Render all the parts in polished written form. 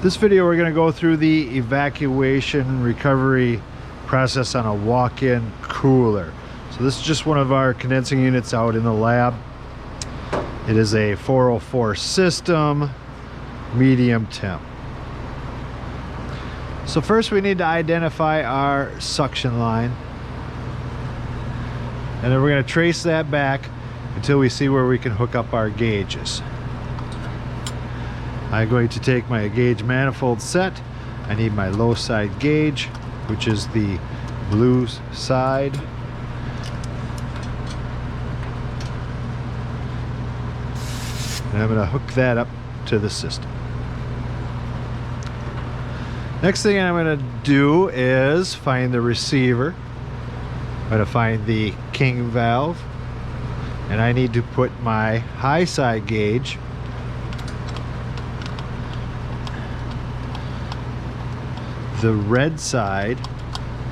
This video we're going to go through the evacuation recovery process on a walk-in cooler. So this is just one of our condensing units out in the lab. It is a 404 system, medium temp. So first we need to identify our suction line, and then we're going to trace that back until we see where we can hook up our gauges. I'm going to take my gauge manifold set. I need my low side gauge, which is the blue side. And I'm going to hook that up to the system. Next thing I'm going to do is find the receiver. I'm going to find the king valve, and I need to put my high side gauge the red side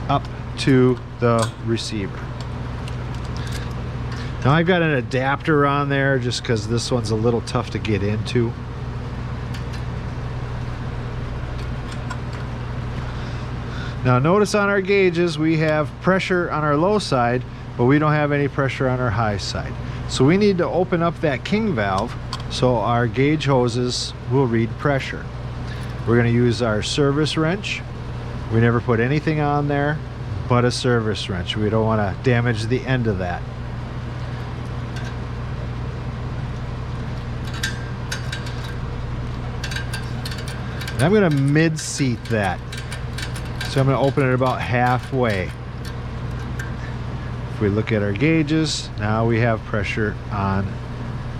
up to the receiver. Now I've got an adapter on there just because this one's a little tough to get into. Now notice on our gauges we have pressure on our low side, but we don't have any pressure on our high side. So we need to open up that king valve so our gauge hoses will read pressure. We're going to use our service wrench. We never put anything on there but a service wrench. We don't want to damage the end of that. And I'm going to mid-seat that. So I'm going to open it about halfway. If we look at our gauges, now we have pressure on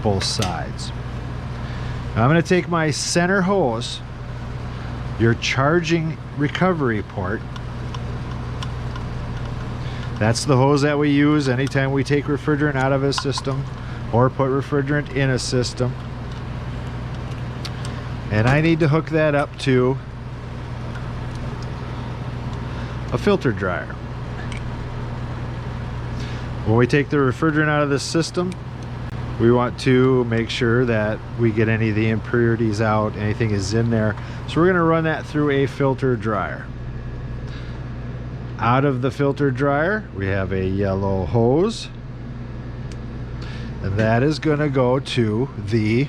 both sides. Now I'm going to take my center hose, your charging recovery port. That's the hose that we use anytime we take refrigerant out of a system or put refrigerant in a system. And I need to hook that up to a filter dryer. When we take the refrigerant out of the system, we want to make sure that we get any of the impurities out, anything is in there. So we're going to run that through a filter dryer. Out of the filter dryer, we have a yellow hose, and that is going to go to the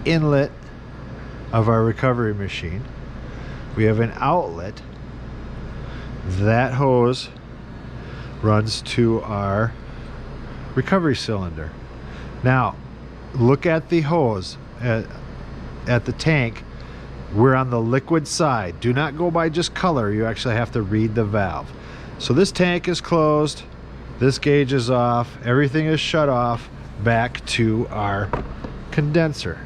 inlet of our recovery machine. We have an outlet. That hose runs to our recovery cylinder. Now look at the hose at the tank. We're on the liquid side. Do not go by just color. You actually have to read the valve. So this tank is closed, this gauge is off, everything is shut off back to our condenser.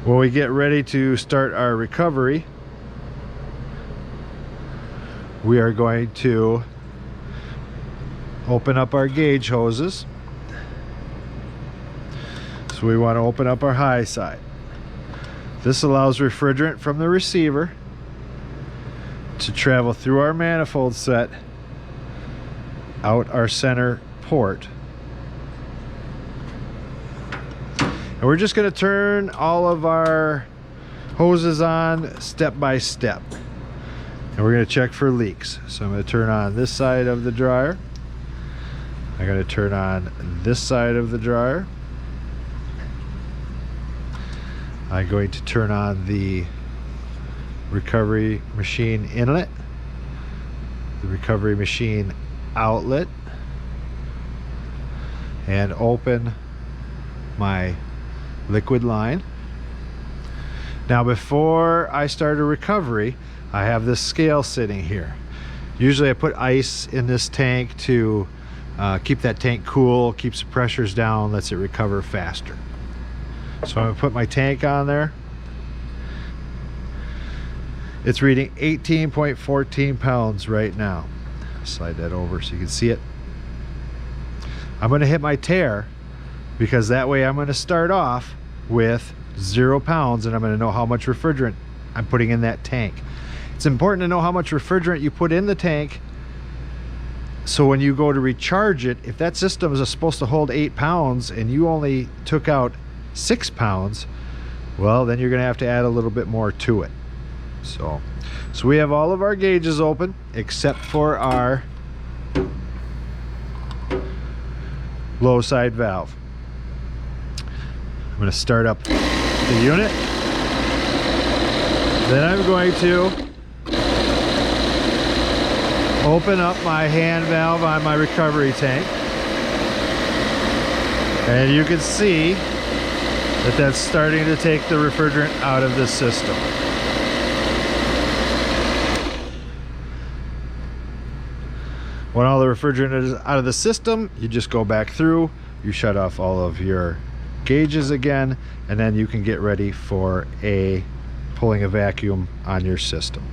When we get ready to start our recovery, we are going to open up our gauge hoses. So we want to open up our high side. This allows refrigerant from the receiver to travel through our manifold set out our center port. And we're just going to turn all of our hoses on step by step. And we're going to check for leaks. So I'm going to turn on this side of the dryer. I'm going to turn on this side of the dryer. I'm going to turn on the recovery machine inlet, the recovery machine outlet, and open my liquid line. Now before I start a recovery, I have this scale sitting here. Usually I put ice in this tank to keep that tank cool, keeps the pressures down, lets it recover faster. So I'm going to put my tank on there. It's reading 18.14 pounds right now. Slide that over so you can see it. I'm going to hit my tare because that way I'm going to start off with 0 pounds and I'm going to know how much refrigerant I'm putting in that tank. It's important to know how much refrigerant you put in the tank So when you go to recharge it, if that system is supposed to hold 8 pounds and you only took out 6 pounds, well, then you're going to have to add a little bit more to it. So we have all of our gauges open except for our low side valve. I'm going to start up the unit. Then I'm going to open up my hand valve on my recovery tank. And you can see that that's starting to take the refrigerant out of the system. When all the refrigerant is out of the system, you just go back through, you shut off all of your gauges again, and then you can get ready for pulling a vacuum on your system.